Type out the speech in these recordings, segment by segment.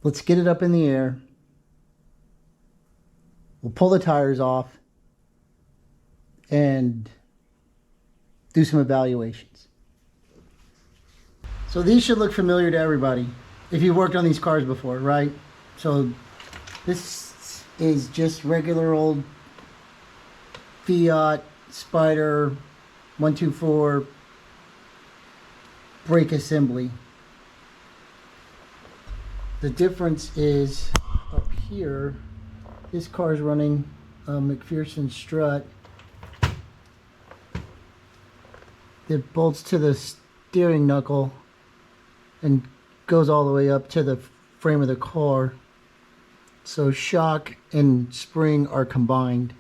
Let's get it up in the air. We'll pull the tires off and do some evaluations. So these should look familiar to everybody if you've worked on these cars before, right? So this is just regular old Fiat Spider 124 brake assembly. The difference is up here, this car is running a McPherson strut that bolts to the steering knuckle and goes all the way up to the frame of the car. So shock and spring are combined.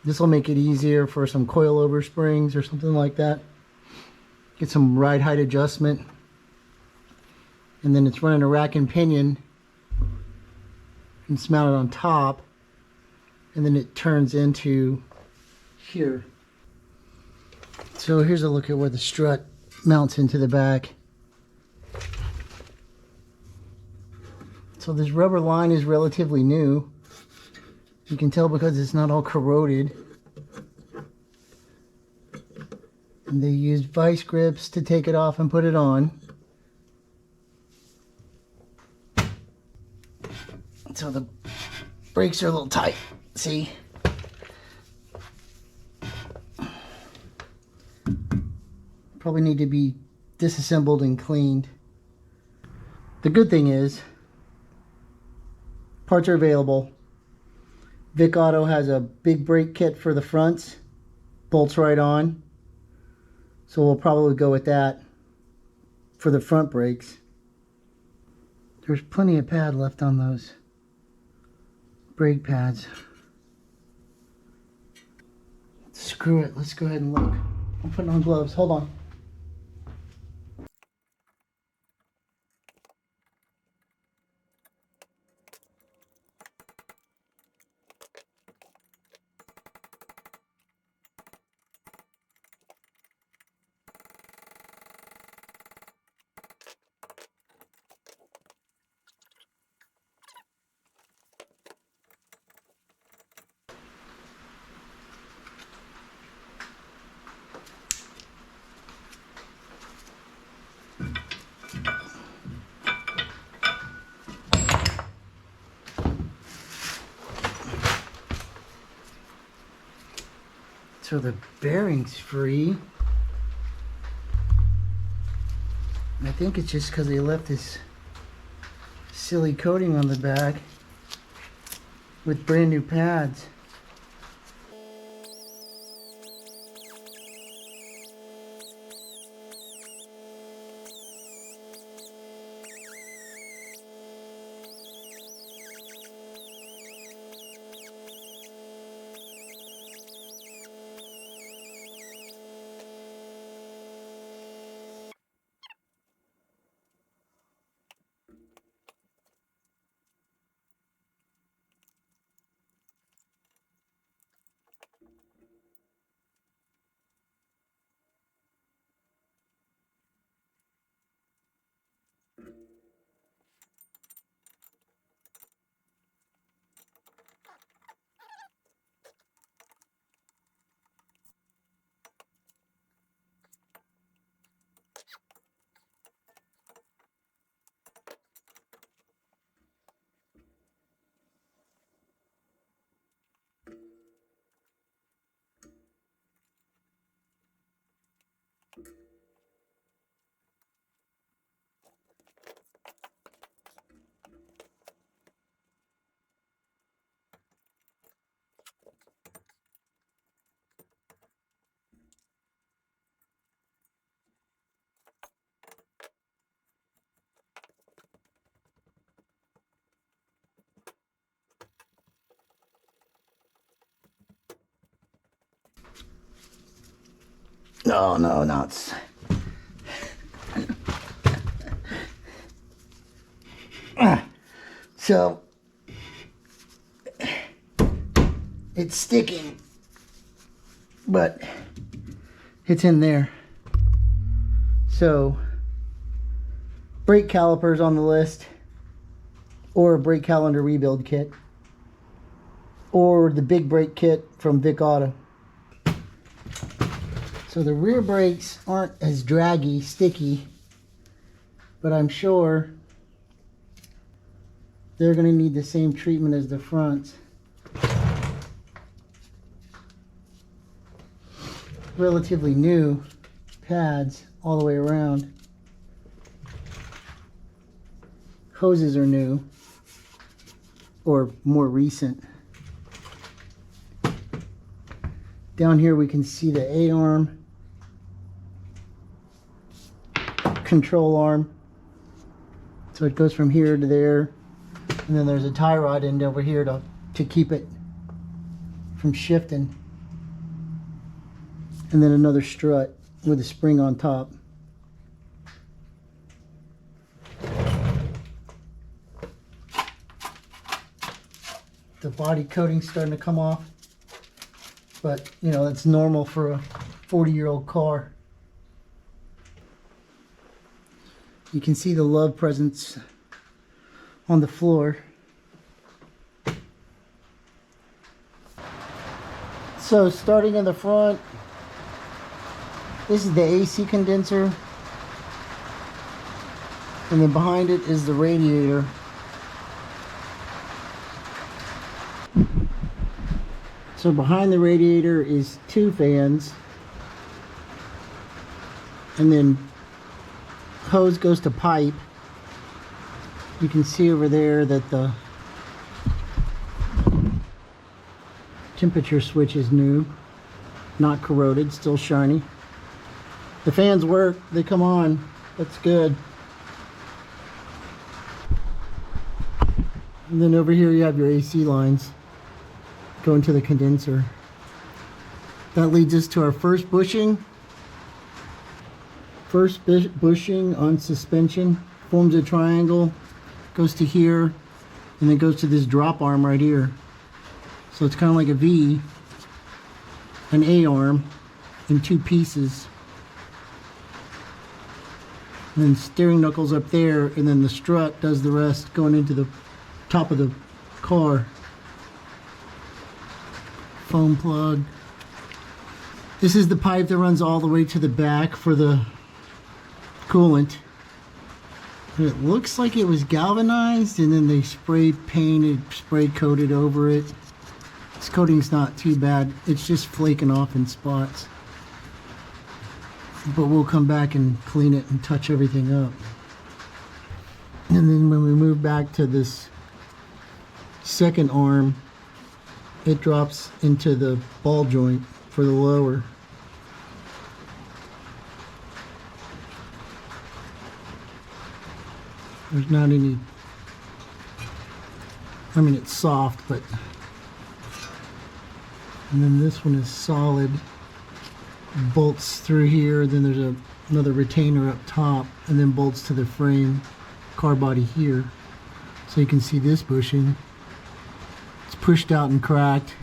This will make it easier for some coilover springs or something like that. Get some ride height adjustment. And then it's running a rack and pinion, and it's mounted on top, and then it turns into here. So here's a look at where the strut mounts into the back. So this rubber line is relatively new. You can tell because it's not all corroded. And they used vice grips to take it off and put it on. So the brakes are a little tight, see? Probably need to be disassembled and cleaned. The good thing is, parts are available. Vic Auto has a big brake kit for the fronts, bolts right on. So we'll probably go with that for the front brakes. There's plenty of pad left on those brake pads. Screw it, let's go ahead and look. I'm putting on gloves, hold on. So the bearing's free. I think it's just because they left this silly coating on the back with brand new pads. No, not. So it's sticking, but it's in there. So brake calipers on the list. or a brake calendar rebuild kit, or the big brake kit from Vic Auto. So the rear brakes aren't as draggy, sticky, but I'm sure they're going to need the same treatment as the fronts. Relatively new pads all the way around. Hoses are new or more recent. Down here we can see the A-arm, control arm. So it goes from here to there. And then there's a tie rod end over here to keep it from shifting. And then another strut with a spring on top. The body coating's starting to come off, but you know, that's normal for a 40-year-old car. You can see the love presence on the floor. So starting in the front, this is the AC condenser, and then behind it is the radiator. So behind the radiator is 2 fans, and then hose goes to pipe. You can see over there that the temperature switch is new, not corroded, still shiny. The fans work, they come on, that's good. And then over here you have your AC lines going to the condenser. That leads us to our first bushing. First bushing on suspension, forms a triangle, goes to here, and then goes to this drop arm right here. So it's kind of like a V, an A arm in 2 pieces. And then steering knuckles up there, and then the strut does the rest going into the top of the car. Foam plug. This is the pipe that runs all the way to the back for the coolant. And it looks like it was galvanized, and then they spray coated over it. This coating's not too bad, it's just flaking off in spots. But we'll come back and clean it and touch everything up. And then when we move back to this second arm, it drops into the ball joint for the lower. There's not any, I mean, it's soft, but, and then this one is solid. Bolts through here, then there's another retainer up top, and then bolts to the frame, car body here. So you can see this bushing. It's pushed out and cracked.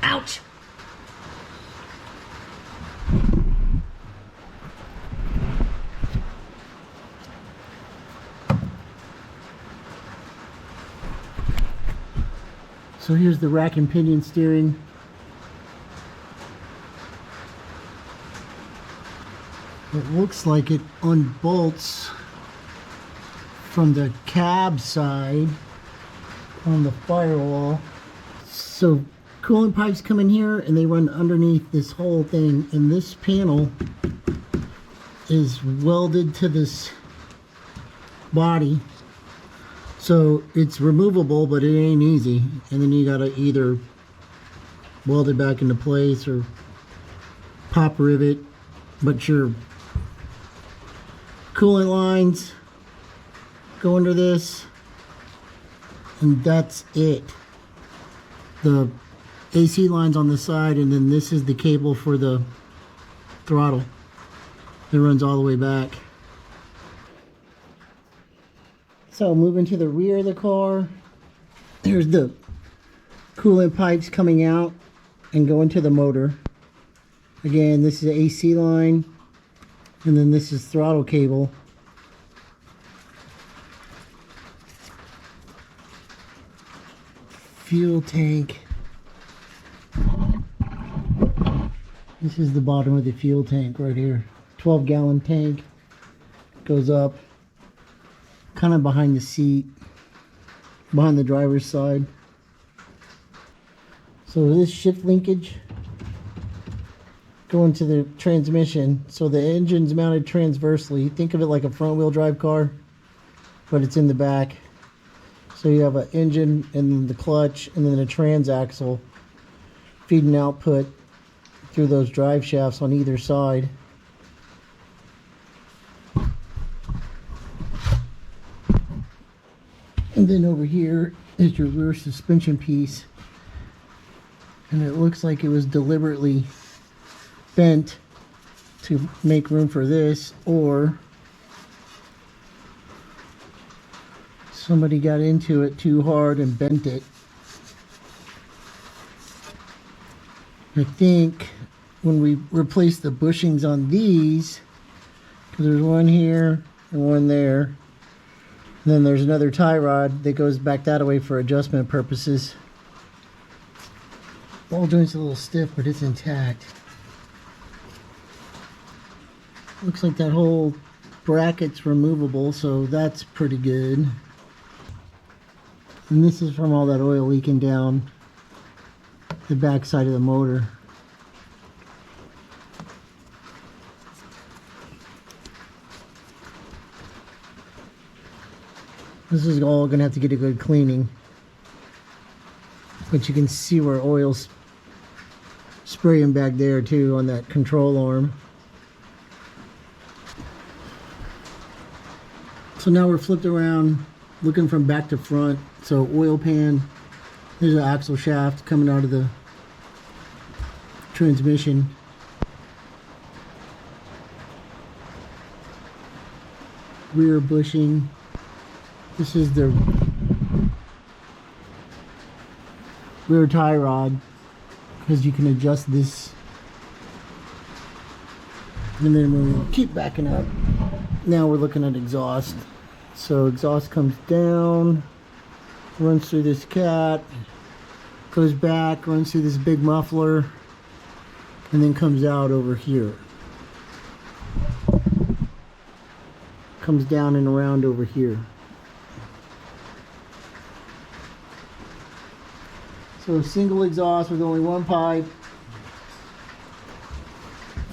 Ouch! So here's the rack and pinion steering. It looks like it unbolts from the cab side on the firewall. So coolant pipes come in here and they run underneath this whole thing, and this panel is welded to this body, so it's removable, but it ain't easy. And then you gotta either weld it back into place or pop rivet, but your coolant lines go under this, and that's it. The AC lines on the side, and then this is the cable for the throttle. It runs all the way back. So moving to the rear of the car, there's the coolant pipes coming out and going to the motor. Again, this is the AC line, and then this is throttle cable. Fuel tank. This is the bottom of the fuel tank right here. 12-gallon tank. Goes up kind of behind the seat, behind the driver's side. So this shift linkage going to the transmission. So the engine's mounted transversely. Think of it like a front-wheel drive car, but it's in the back. So you have an engine and then the clutch and then a transaxle feeding output through those drive shafts on either side. And then over here is your rear suspension piece. And it looks like it was deliberately bent to make room for this, or somebody got into it too hard and bent it. I think when we replace the bushings on these, because there's one here and one there, and then there's another tie rod that goes back that way for adjustment purposes. Ball joint's a little stiff, but it's intact. Looks like that whole bracket's removable, so that's pretty good. And this is from all that oil leaking down the back side of the motor. This is all going to have to get a good cleaning. But you can see where oil's spraying back there too on that control arm. So now we're flipped around, looking from back to front. So oil pan, there's an axle shaft coming out of the transmission. Rear bushing. This is the rear tie rod, because you can adjust this. And then when we keep backing up, now we're looking at exhaust. So exhaust comes down, runs through this cat, goes back, runs through this big muffler, and then comes out over here. Comes down and around over here. So single exhaust with only one pipe.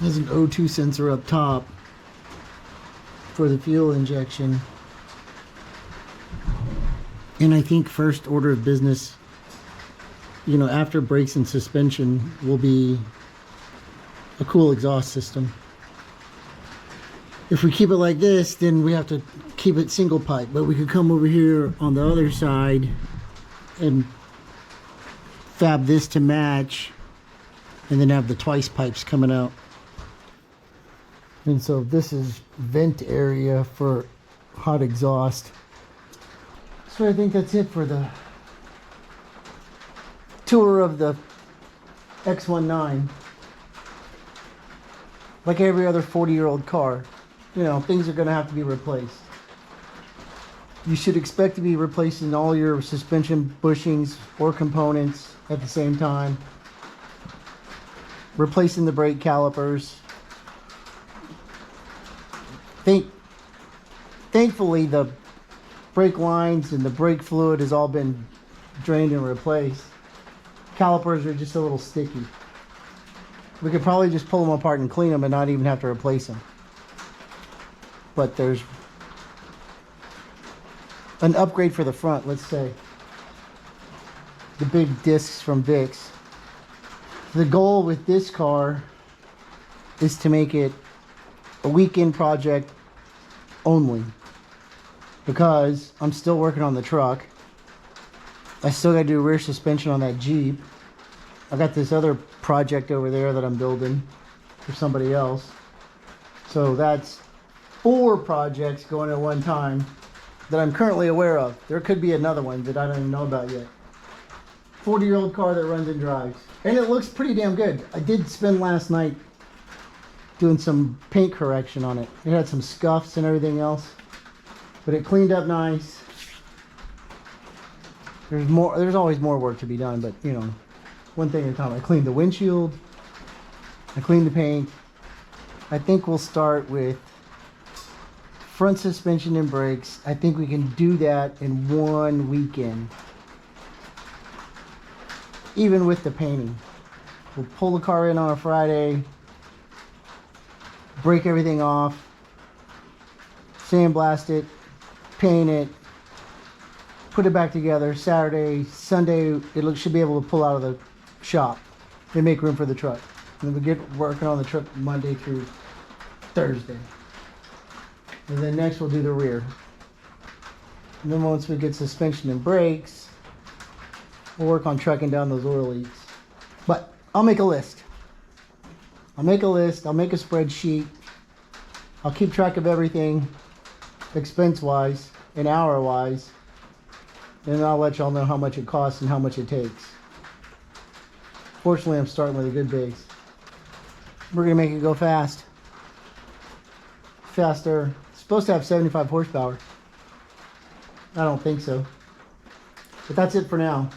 There's an O2 sensor up top for the fuel injection. And I think first order of business, you know, after brakes and suspension, will be a cool exhaust system. If we keep it like this, then we have to keep it single pipe, but we could come over here on the other side and fab this to match, and then have the twice pipes coming out. And so this is vent area for hot exhaust. So I think that's it for the tour of the X19. Like every other 40-year-old car, you know, things are going to have to be replaced. You should expect to be replacing all your suspension bushings or components at the same time. Replacing the brake calipers. Thankfully, the brake lines and the brake fluid has all been drained and replaced. Calipers are just a little sticky. We could probably just pull them apart and clean them and not even have to replace them. But there's an upgrade for the front, let's say. The big discs from Vicks. The goal with this car is to make it a weekend project only, because I'm still working on the truck. I still got to do rear suspension on that Jeep. I got this other project over there that I'm building for somebody else. So that's 4 projects going at one time that I'm currently aware of. There could be another one that I don't even know about yet. 40-year-old car that runs and drives. And it looks pretty damn good. I did spend last night doing some paint correction on it. It had some scuffs and everything else, but it cleaned up nice. There's always more work to be done, but you know, one thing at a time. I cleaned the windshield, I cleaned the paint. I think we'll start with front suspension and brakes. I think we can do that in one weekend, even with the painting. We'll pull the car in on a Friday, break everything off, sandblast it, paint it, put it back together. Saturday, Sunday, it should be able to pull out of the shop and make room for the truck. And then we get working on the truck Monday through Thursday. And then next we'll do the rear. And then once we get suspension and brakes, we'll work on tracking down those oil leaks. But I'll make a list. I'll make a spreadsheet. I'll keep track of everything, expense-wise and hour-wise. And I'll let y'all know how much it costs and how much it takes. Fortunately, I'm starting with a good base. We're gonna make it go fast. Faster. It's supposed to have 75 horsepower. I don't think so. But that's it for now.